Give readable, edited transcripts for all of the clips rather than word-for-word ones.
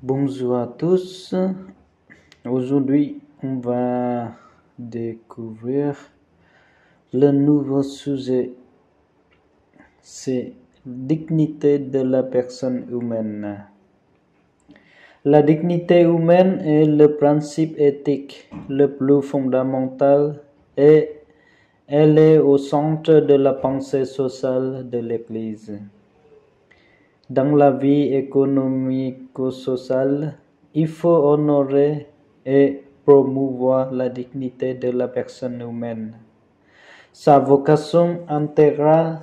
Bonjour à tous. Aujourd'hui, on va découvrir le nouveau sujet. C'est dignité de la personne humaine. La dignité humaine est le principe éthique le plus fondamental et elle est au centre de la pensée sociale de l'Église. Dans la vie économico-sociale, il faut honorer et promouvoir la dignité de la personne humaine. Sa vocation intégrale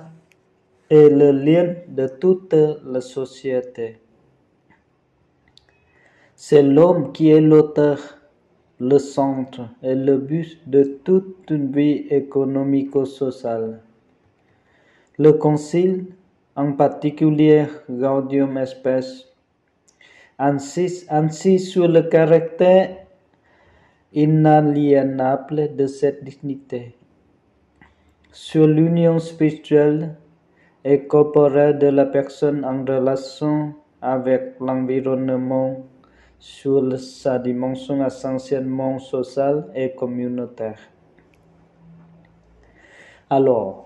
est le lien de toute la société. C'est l'homme qui est l'auteur, le centre et le but de toute une vie économico-sociale. Le Concile, en particulier Gaudium et Spes, insiste sur le caractère inaliénable de cette dignité, sur l'union spirituelle et corporelle de la personne en relation avec l'environnement, sur sa dimension essentiellement sociale et communautaire. Alors,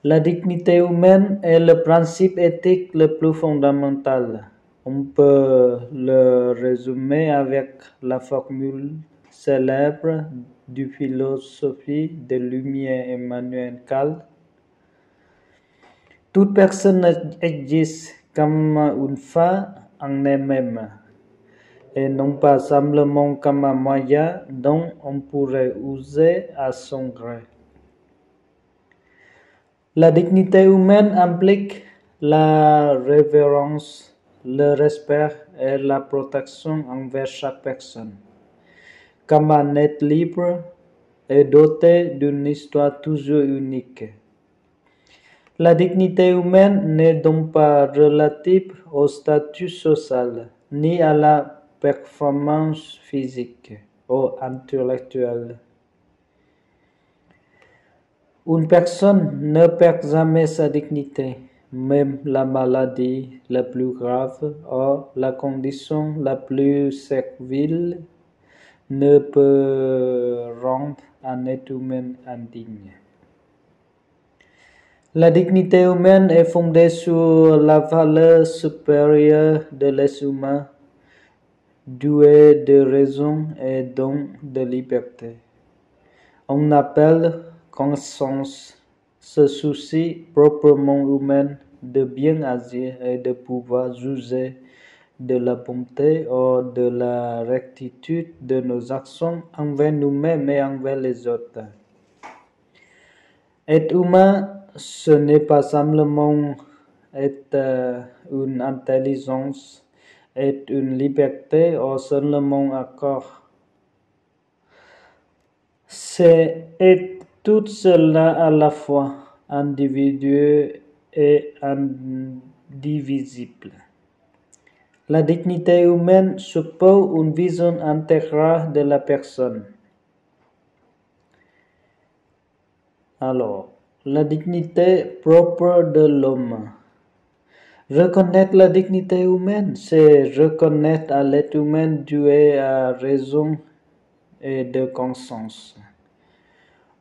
la dignité humaine est le principe éthique le plus fondamental. On peut le résumer avec la formule célèbre du philosophe de Lumière Emmanuel Kant. Toute personne existe comme une fin en elle-même, et non pas simplement comme un moyen dont on pourrait user à son gré. La dignité humaine implique la révérence, le respect et la protection envers chaque personne. Comme un être libre et doté d'une histoire toujours unique. La dignité humaine n'est donc pas relative au statut social, ni à la performance physique ou intellectuelle. Une personne ne perd jamais sa dignité, même la maladie la plus grave ou la condition la plus servile ne peut rendre un être humain indigne. La dignité humaine est fondée sur la valeur supérieure de l'être humain, doué de raison et donc de liberté. On appelle conscience ce souci proprement humain de bien agir et de pouvoir juger de la bonté ou de la rectitude de nos actions envers nous-mêmes et envers les autres. Être humain, ce n'est pas simplement être une intelligence, être une liberté ou seulement un corps. C'est être tout cela à la fois, individuel et indivisible. La dignité humaine suppose une vision intégrale de la personne. Alors, la dignité propre de l'homme. Reconnaître la dignité humaine, c'est reconnaître à l'être humain doué à raison et de conscience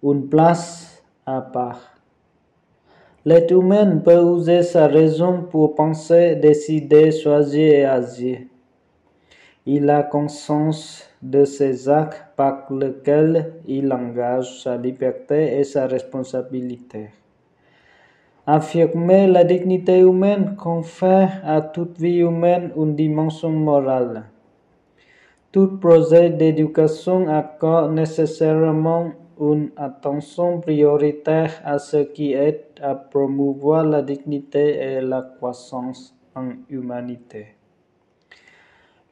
une place à part. L'être humain peut user sa raison pour penser, décider, choisir et agir. Il a conscience de ses actes par lesquels il engage sa liberté et sa responsabilité. Affirmer la dignité humaine confère à toute vie humaine une dimension morale. Tout projet d'éducation accorde nécessairement une attention prioritaire à ce qui aide à promouvoir la dignité et la croissance en humanité.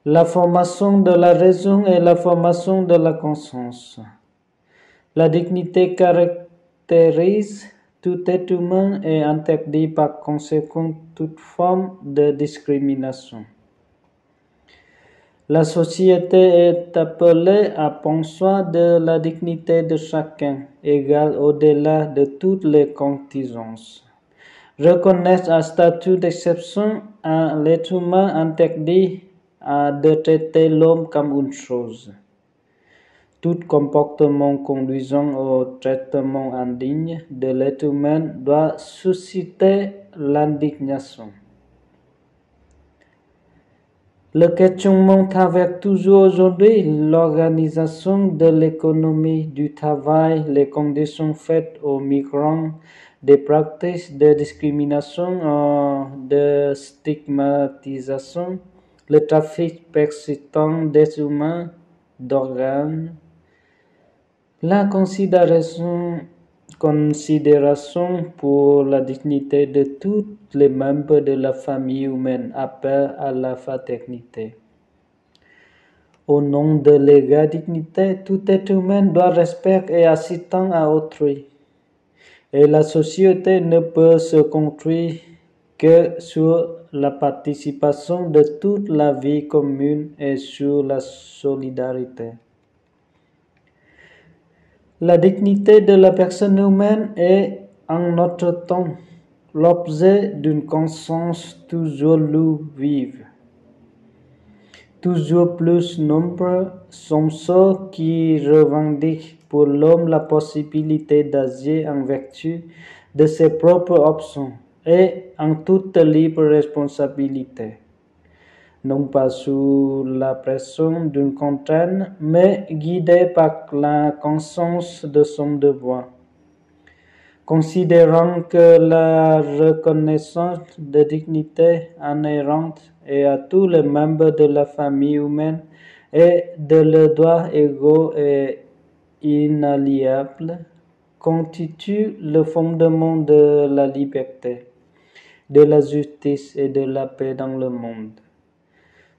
La formation de la raison et la formation de la conscience. La dignité caractérise tout être humain et interdit par conséquent toute forme de discrimination. La société est appelée à prendre soin de la dignité de chacun, égale au-delà de toutes les contingences. Reconnaître un statut d'exception à l'être humain interdit de traiter l'homme comme une chose. Tout comportement conduisant au traitement indigne de l'être humain doit susciter l'indignation. Le questionnement qu'avec toujours aujourd'hui l'organisation de l'économie du travail, les conditions faites aux migrants, des pratiques de discrimination, de stigmatisation, le trafic persistant des humains, d'organes, la considération pour la dignité de tous les membres de la famille humaine appelle à la fraternité. Au nom de l'égale dignité, tout être humain doit respecter et assister à autrui. Et la société ne peut se construire que sur la participation de toute la vie commune et sur la solidarité. La dignité de la personne humaine est, en notre temps, l'objet d'une conscience toujours vive. Toujours plus nombreux sont ceux qui revendiquent pour l'homme la possibilité d'agir en vertu de ses propres options et en toute libre responsabilité, non pas sous la pression d'une contrainte, mais guidé par la conscience de son devoir. Considérant que la reconnaissance de dignité inhérente et à tous les membres de la famille humaine et de leurs droits égaux et inaliénables constitue le fondement de la liberté, de la justice et de la paix dans le monde.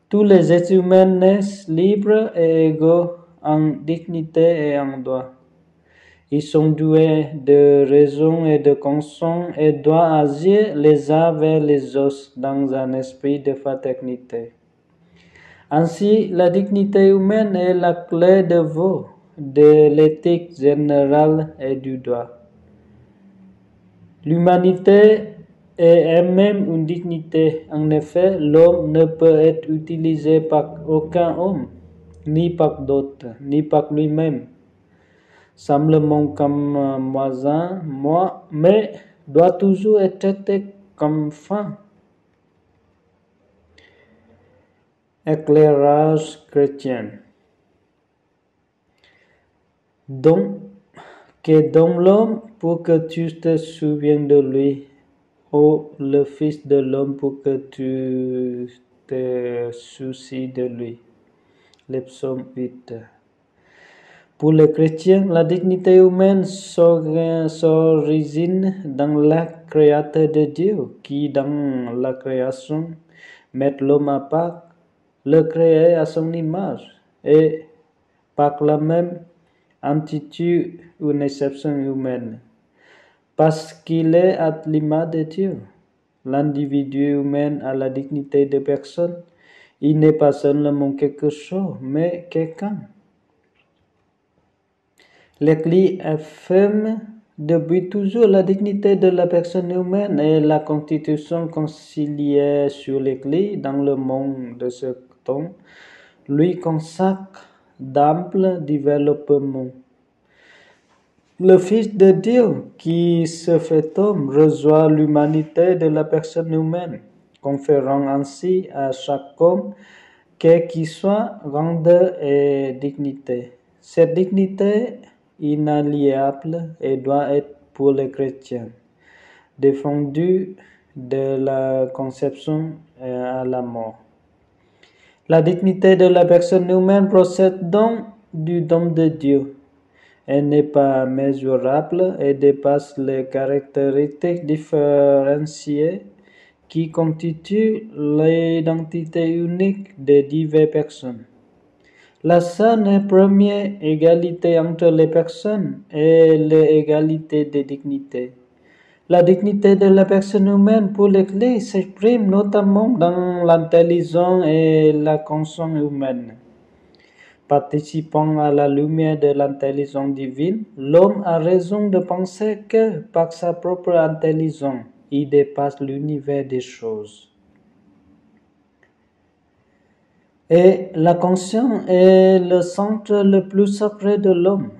Tous les êtres humains naissent libres et égaux en dignité et en droit. Ils sont doués de raison et de conscience et doivent agir les uns vers les autres dans un esprit de fraternité. Ainsi, la dignité humaine est la clé de voûte de l'éthique générale et du droit. L'humanité est elle-même une dignité. En effet, l'homme ne peut être utilisé par aucun homme, ni par d'autres, ni par lui-même, simplement comme voisin, moi, mais doit toujours être traité comme fin. Éclairage chrétien. Donc, que donne l'homme pour que tu te souviennes de lui, ô le Fils de l'homme pour que tu te soucies de lui. Le psaume 8. Pour les chrétiens, la dignité humaine s'origine dans l'acte créateur de Dieu, qui dans la création met l'homme à part, le créé à son image, et par là même institue une exception humaine. Parce qu'il est à l'image de Dieu, l'individu humain a la dignité de personne. Il n'est pas seulement quelque chose, mais quelqu'un. L'Église affirme depuis toujours la dignité de la personne humaine et la constitution conciliaire sur l'Église dans le monde de ce temps lui consacre d'amples développements. Le Fils de Dieu qui se fait homme reçoit l'humanité de la personne humaine, conférant ainsi à chaque homme, quel qu'il soit, grandeur et dignité. Cette dignité inaliénable et doit être pour les chrétiens, défendue de la conception à la mort. La dignité de la personne humaine procède donc du don de Dieu. Elle n'est pas mesurable et dépasse les caractéristiques différenciées qui constituent l'identité unique des diverses personnes. La seule et première égalité entre les personnes est l'égalité de dignité. La dignité de la personne humaine pour l'Église s'exprime notamment dans l'intelligence et la conscience humaine. Participant à la lumière de l'intelligence divine, l'homme a raison de penser que, par sa propre intelligence, il dépasse l'univers des choses. Et la conscience est le centre le plus sacré de l'homme,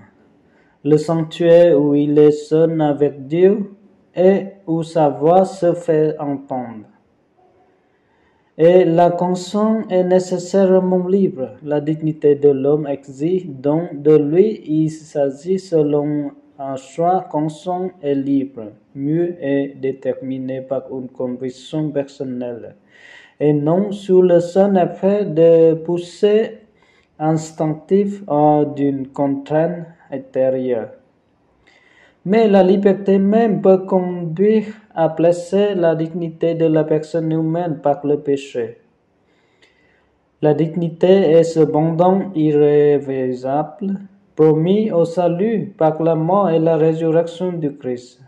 le sanctuaire où il est seul avec Dieu et où sa voix se fait entendre. Et la conscience est nécessairement libre. La dignité de l'homme exige donc de lui, il s'agit selon un choix conscient et libre, mieux est déterminé par une conviction personnelle, et non sous le seul effet de poussée instinctive ou d'une contrainte extérieure. Mais la liberté même peut conduire à blesser la dignité de la personne humaine par le péché. La dignité est cependant irréversible, promise au salut par la mort et la résurrection du Christ.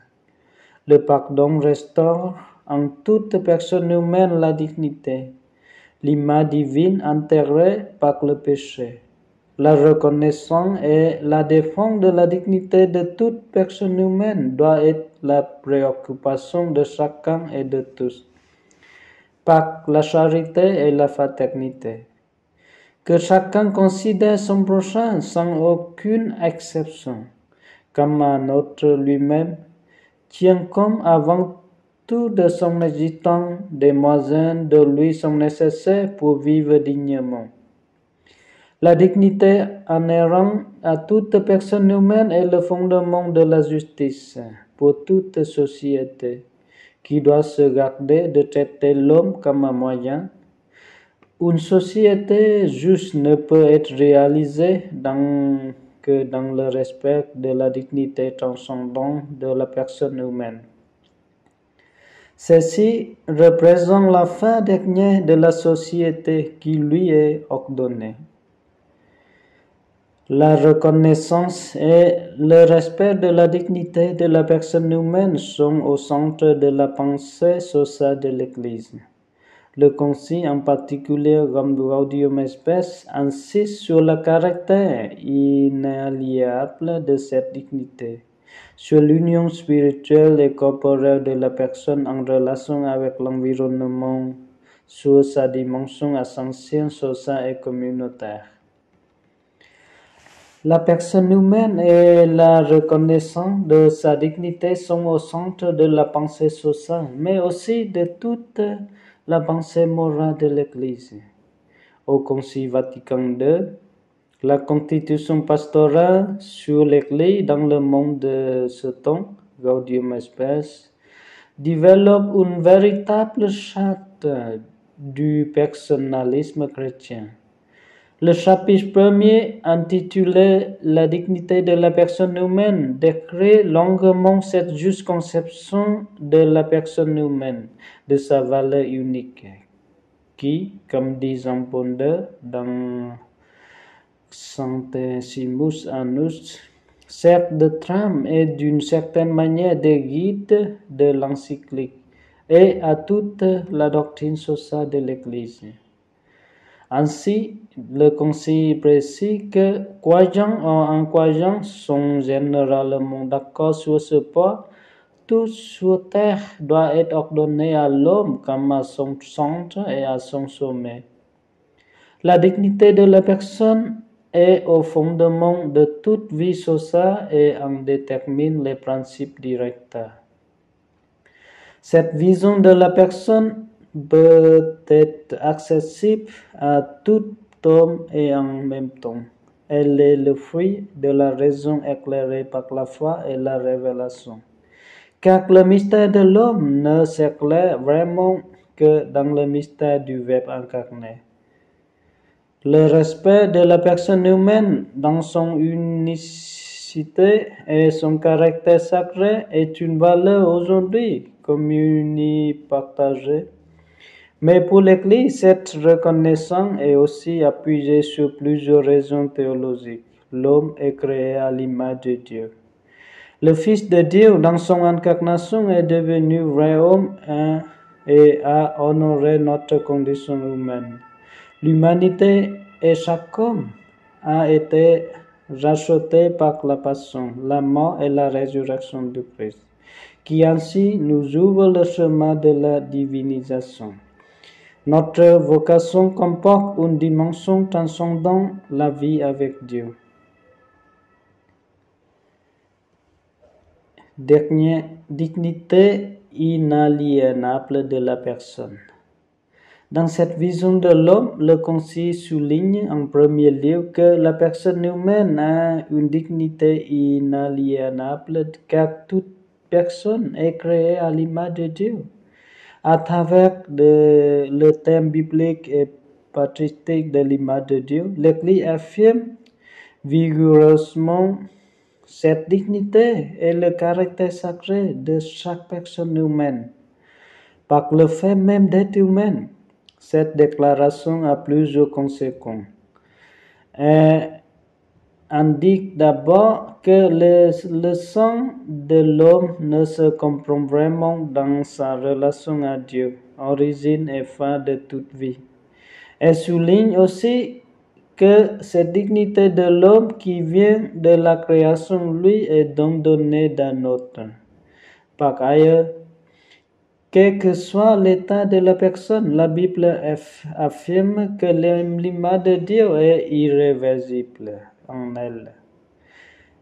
Le pardon restaure en toute personne humaine la dignité, l'image divine enterrée par le péché. La reconnaissance et la défense de la dignité de toute personne humaine doit être la préoccupation de chacun et de tous, par la charité et la fraternité. Que chacun considère son prochain sans aucune exception, comme un autre lui-même, tient comme avant tout de son existence, des moyens de lui sont nécessaires pour vivre dignement. La dignité inhérente à toute personne humaine est le fondement de la justice pour toute société, qui doit se garder de traiter l'homme comme un moyen. Une société juste ne peut être réalisée que dans le respect de la dignité transcendante de la personne humaine. Ceci représente la fin dernière de la société qui lui est ordonnée. La reconnaissance et le respect de la dignité de la personne humaine sont au centre de la pensée sociale de l'Église. Le Concile, en particulier Gaudium Spes, insiste sur le caractère inaliénable de cette dignité, sur l'union spirituelle et corporelle de la personne en relation avec l'environnement, sur sa dimension essentielle, sociale et communautaire. La personne humaine et la reconnaissance de sa dignité sont au centre de la pensée sociale, mais aussi de toute la pensée morale de l'Église. Au Concile Vatican II, la constitution pastorale sur l'Église dans le monde de ce temps, Gaudium Spes, développe une véritable charte du personnalisme chrétien. Le chapitre premier, intitulé « La dignité de la personne humaine », décrit longuement cette juste conception de la personne humaine, de sa valeur unique, qui, comme dit Jean Paul II dans Centesimus Annus, sert de trame et d'une certaine manière de guide de l'encyclique et à toute la doctrine sociale de l'Église. Ainsi, le Concile précise que croyants ou incroyants sont généralement d'accord sur ce point. Tout sur terre doit être ordonné à l'homme comme à son centre et à son sommet. La dignité de la personne est au fondement de toute vie sociale et en détermine les principes directeurs. Cette vision de la personne peut être accessible à tout homme et en même temps. Elle est le fruit de la raison éclairée par la foi et la révélation. Car le mystère de l'homme ne s'éclaire vraiment que dans le mystère du Verbe incarné. Le respect de la personne humaine dans son unicité et son caractère sacré est une valeur aujourd'hui commune partagée. Mais pour l'Église, cette reconnaissance est aussi appuyée sur plusieurs raisons théologiques. L'homme est créé à l'image de Dieu. Le Fils de Dieu, dans son incarnation, est devenu vrai homme et a honoré notre condition humaine. L'humanité et chaque homme a été racheté par la passion, la mort et la résurrection du Christ, qui ainsi nous ouvre le chemin de la divinisation. Notre vocation comporte une dimension transcendant la vie avec Dieu. Dernière, dignité inaliénable de la personne. Dans cette vision de l'homme, le Concile souligne en premier lieu que la personne humaine a une dignité inaliénable car toute personne est créée à l'image de Dieu. À travers le thème biblique et patristique de l'image de Dieu, l'Église affirme vigoureusement cette dignité et le caractère sacré de chaque personne humaine. Par le fait même d'être humaine, cette déclaration a plusieurs conséquences. Elle indique d'abord que le sang de l'homme ne se comprend vraiment dans sa relation à Dieu, origine et fin de toute vie. Elle souligne aussi que cette dignité de l'homme qui vient de la création lui est donc donnée d'un autre. Par ailleurs, quel que soit l'état de la personne, la Bible affirme que l'image de Dieu est irréversible en elle.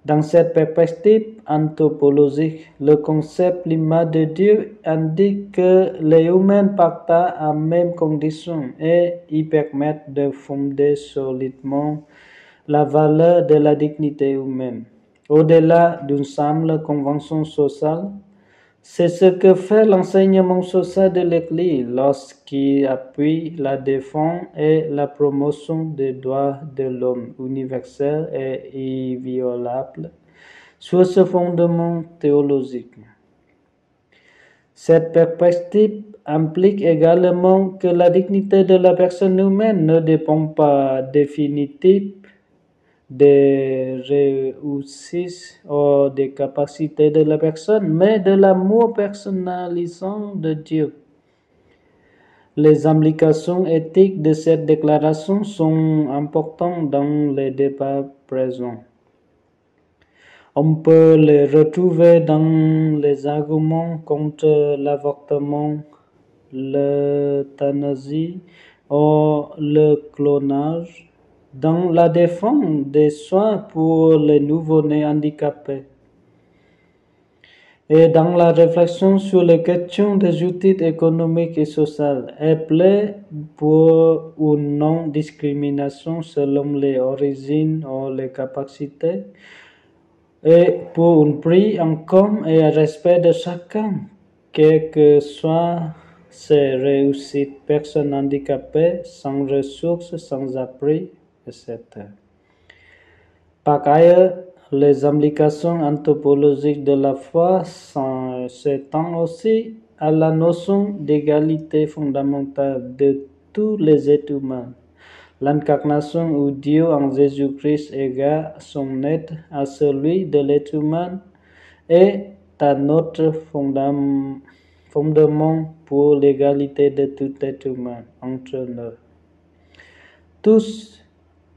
Dans cette perspective anthropologique, le concept l'image de Dieu indique que les humains partagent à même condition et y permettent de fonder solidement la valeur de la dignité humaine. Au-delà d'une simple convention sociale, c'est ce que fait l'enseignement social de l'Église lorsqu'il appuie la défense et la promotion des droits de l'homme universels et inviolables sur ce fondement théologique. Cette perspective implique également que la dignité de la personne humaine ne dépend pas définitivement des réussites ou des capacités de la personne, mais de l'amour personnalisant de Dieu. Les implications éthiques de cette déclaration sont importantes dans les débats présents. On peut les retrouver dans les arguments contre l'avortement, l'euthanasie ou le clonage, dans la défense des soins pour les nouveau-nés handicapés, et dans la réflexion sur les questions de justice économique et sociale. Elle plaît pour une non-discrimination selon les origines ou les capacités, et pour un prix en commun et un respect de chacun, quelles que soient ses réussites, personnes handicapées, sans ressources, sans abri, etc. Par ailleurs, les implications anthropologiques de la foi s'étendent aussi à la notion d'égalité fondamentale de tous les êtres humains. L'incarnation où Dieu en Jésus-Christ égale son être à celui de l'être humain est un autre fondement pour l'égalité de tout être humain entre nous. Tous,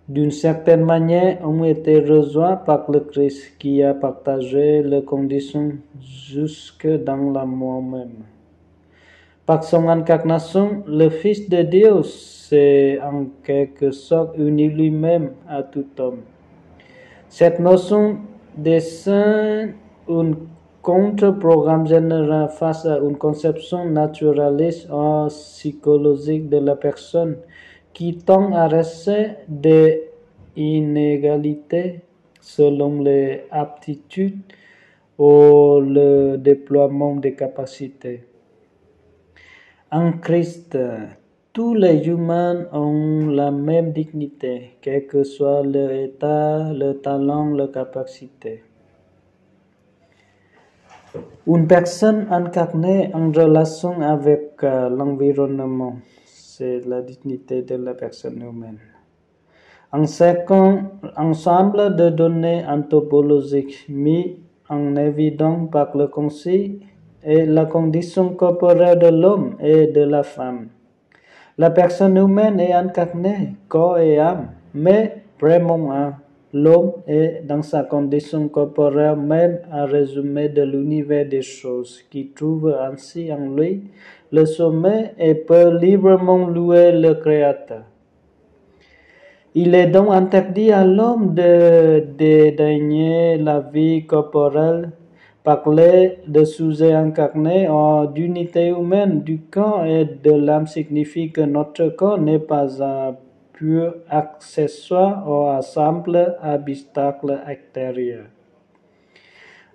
d'une certaine manière, ont été rejoints par le Christ qui a partagé leurs conditions jusque dans la mort même. Par son incarnation, le Fils de Dieu s'est en quelque sorte uni lui-même à tout homme. Cette notion dessine un contre-programme général face à une conception naturaliste ou psychologique de la personne qui tend à rester des inégalités selon les aptitudes ou le déploiement des capacités. En Christ, tous les humains ont la même dignité, quel que soit leur état, leur talent, leur capacité. Une personne incarnée en relation avec l'environnement, c'est la dignité de la personne humaine. En certain ensemble de données anthropologiques mis en évidence par le Concile est la condition corporelle de l'homme et de la femme. La personne humaine est incarnée, corps et âme, mais vraiment âme. L'homme est, dans sa condition corporelle même, un résumé de l'univers des choses, qui trouve ainsi en lui le sommet et peut librement louer le Créateur. Il est donc interdit à l'homme de dédaigner la vie corporelle, parler de sujets incarnés ou d'unité humaine du corps et de l'âme signifie que notre corps n'est pas un pur accessoire ou un simple habitacle extérieur.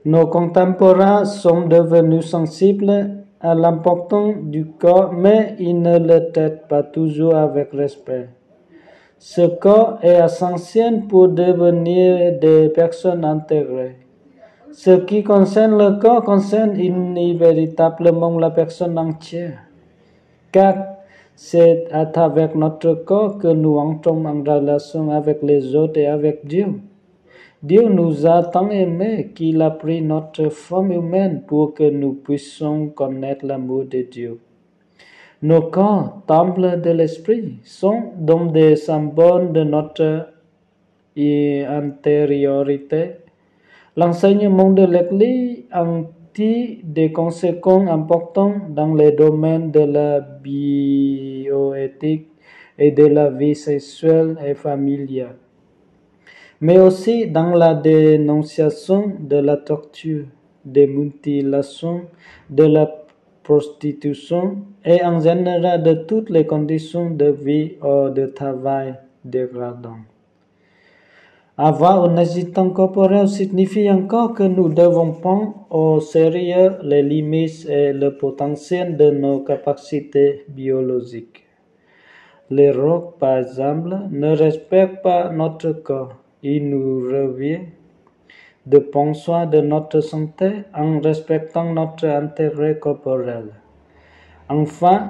Nos contemporains sont devenus sensibles à l'importance du corps, mais ils ne le traitent pas toujours avec respect. Ce corps est essentiel pour devenir des personnes intégrées. Ce qui concerne le corps concerne inévitablement la personne entière, car c'est à travers notre corps que nous entrons en relation avec les autres et avec Dieu. Dieu nous a tant aimés qu'il a pris notre forme humaine pour que nous puissions connaître l'amour de Dieu. Nos corps, temples de l'esprit, sont donc des symboles de notre intériorité. L'enseignement de l'Église en tire des conséquences importantes dans les domaines de la bioéthique et de la vie sexuelle et familiale, mais aussi dans la dénonciation de la torture, des mutilations, de la prostitution et en général de toutes les conditions de vie ou de travail dégradantes. Avoir une existence corporelle signifie encore que nous devons prendre au sérieux les limites et le potentiel de nos capacités biologiques. Les rocs, par exemple, ne respectent pas notre corps. Il nous revient de prendre soin de notre santé en respectant notre intérêt corporel. Enfin,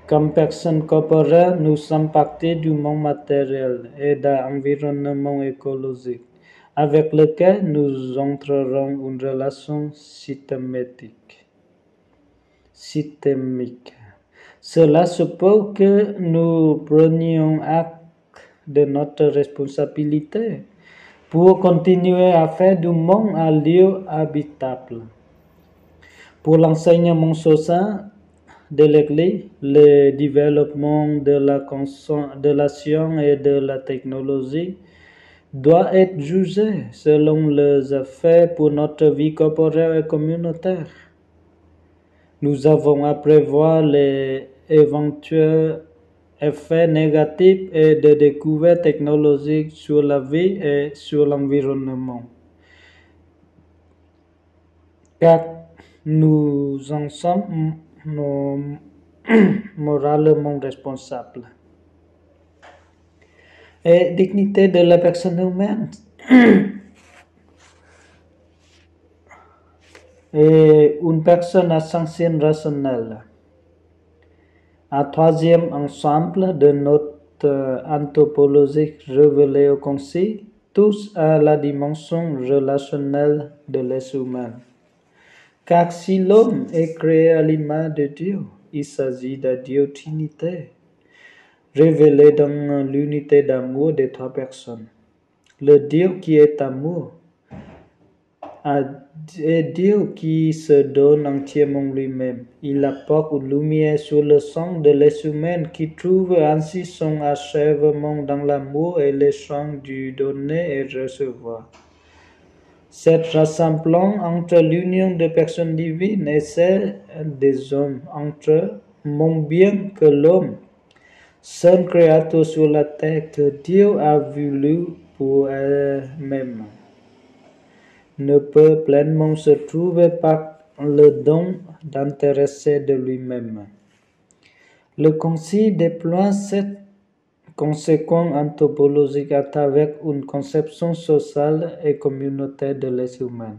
comme personnes corporelles, nous sommes partie du monde matériel et d'un environnement écologique avec lequel nous entrerons une relation systémique. Cela suppose que nous prenions acte de notre responsabilité pour continuer à faire du monde un lieu habitable. Pour l'enseignement social de l'Église, le développement de la science et de la technologie doit être jugé selon les effets pour notre vie corporelle et communautaire. Nous avons à prévoir les éventuels effets négatifs et des découvertes technologiques sur la vie et sur l'environnement, car nous en sommes moralement responsables. Et dignité de la personne humaine et une personne essentielle rationnelle. Un troisième ensemble de notes anthropologiques révélé au Concile touche à la dimension relationnelle de l'être humain. Car si l'homme est créé à l'image de Dieu, il s'agit de Dieu Trinité, révélé dans l'unité d'amour des trois personnes. Le Dieu qui est amour est Dieu qui se donne entièrement lui-même. Il apporte une lumière sur le sang de l'être humain qui trouve ainsi son achèvement dans l'amour et l'échange du donner et recevoir. Cette ressemblance entre l'union des personnes divines et celle des hommes entre eux montre bien que l'homme, seul créateur sur la terre que Dieu a voulu pour elle-même, ne peut pleinement se trouver par le don d'intéresser de lui-même. Le Concile déploie cette conséquence anthropologique à travers une conception sociale et communautaire de l'être humain.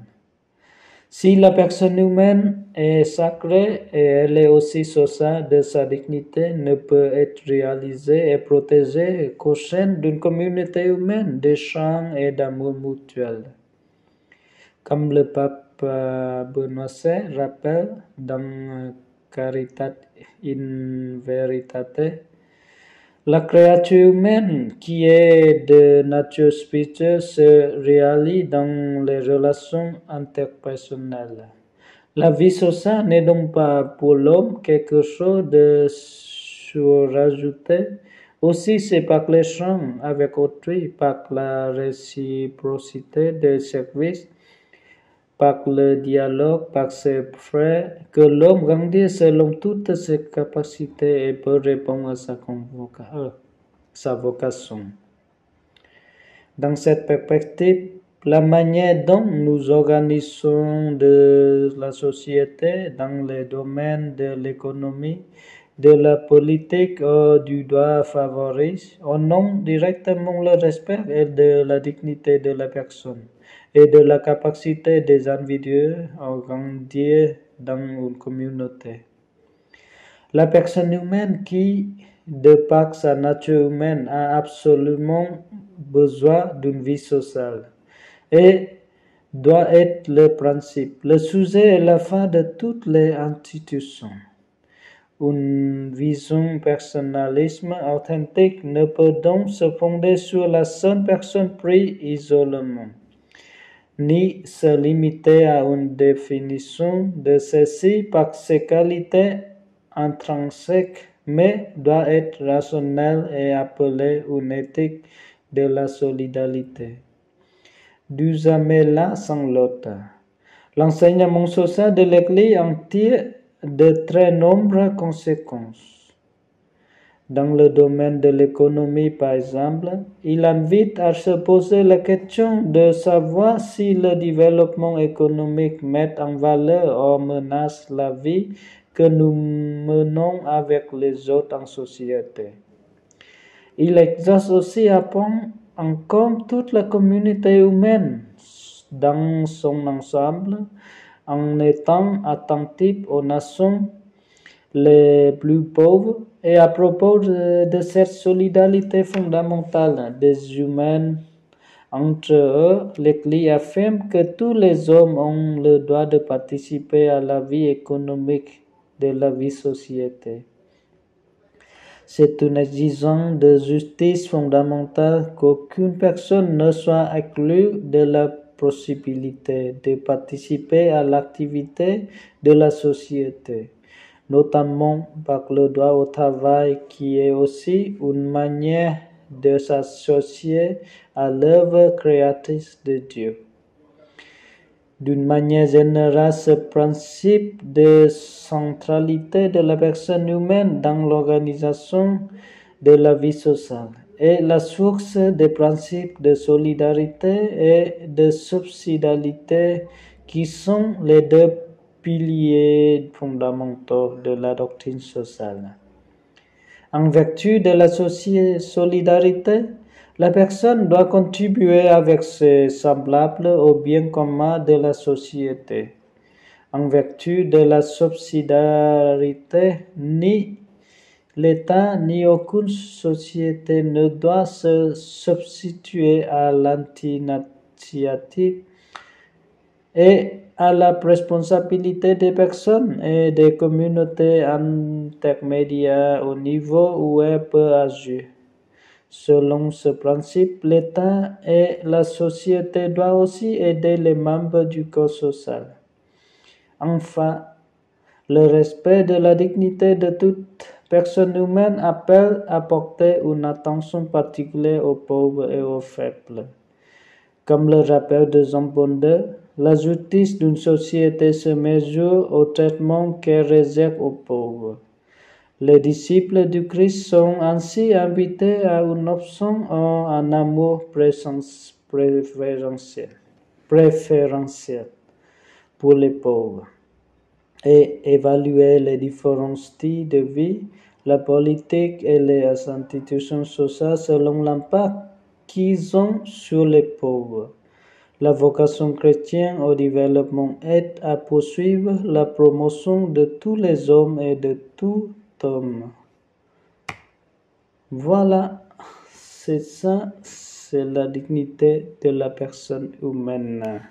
Si la personne humaine est sacrée et elle est aussi sociale de sa dignité, ne peut être réalisée et protégée qu'au sein d'une communauté humaine d'échange et d'amour mutuel. Comme le pape Benoît XVI rappelle dans Caritas in Veritate, La créature humaine, qui est de nature spirituelle, se réalise dans les relations interpersonnelles. La vie sociale n'est donc pas pour l'homme quelque chose de surajouté. Aussi, c'est par l'échange avec autrui, par la réciprocité des services, par le dialogue, par ses frères, que l'homme grandit selon toutes ses capacités et peut répondre à sa vocation. Dans cette perspective, la manière dont nous organisons de la société dans les domaines de l'économie, de la politique ou du droit favorise, honore directement le respect et de la dignité de la personne et de la capacité des individus à grandir dans une communauté. La personne humaine qui, de par sa nature humaine, a absolument besoin d'une vie sociale et doit être le principe, le sujet et la fin de toutes les institutions. Une vision personnalisme authentique ne peut donc se fonder sur la seule personne prise isolément, ni se limiter à une définition de celle-ci par ses qualités intrinsèques, mais doit être rationnelle et appeler une éthique de la solidarité. Du jamais l'un sans l'autre. L'enseignement social de l'Église en tire de très nombreuses conséquences. Dans le domaine de l'économie, par exemple, il invite à se poser la question de savoir si le développement économique met en valeur ou menace la vie que nous menons avec les autres en société. Il exerce aussi à prendre en compte toute la communauté humaine dans son ensemble, en étant attentif aux nations les plus pauvres. Et à propos de cette solidarité fondamentale des humains entre eux, l'Église affirme que tous les hommes ont le droit de participer à la vie économique de la vie société. C'est une exigence de justice fondamentale qu'aucune personne ne soit exclue de la possibilité de participer à l'activité de la société, notamment par le droit au travail qui est aussi une manière de s'associer à l'œuvre créatrice de Dieu. D'une manière générale, ce principe de centralité de la personne humaine dans l'organisation de la vie sociale est la source des principes de solidarité et de subsidiarité qui sont les deux piliers fondamentaux de la doctrine sociale. En vertu de la solidarité, la personne doit contribuer avec ses semblables au bien commun de la société. En vertu de la subsidiarité, ni l'État ni aucune société ne doit se substituer à l'initiative et à la responsabilité des personnes et des communautés intermédiaires au niveau où elles peuvent agir. Selon ce principe, l'État et la société doivent aussi aider les membres du corps social. Enfin, le respect de la dignité de toute personne humaine appelle à porter une attention particulière aux pauvres et aux faibles. Comme le rappelle de Jean Paul II, la justice d'une société se mesure au traitement qu'elle réserve aux pauvres. Les disciples du Christ sont ainsi invités à une option ou un amour préférentiel pour les pauvres et évaluer les différents styles de vie, la politique et les institutions sociales selon l'impact qu'ils ont sur les pauvres. La vocation chrétienne au développement aide à poursuivre la promotion de tous les hommes et de tout homme. Voilà, c'est ça, c'est la dignité de la personne humaine.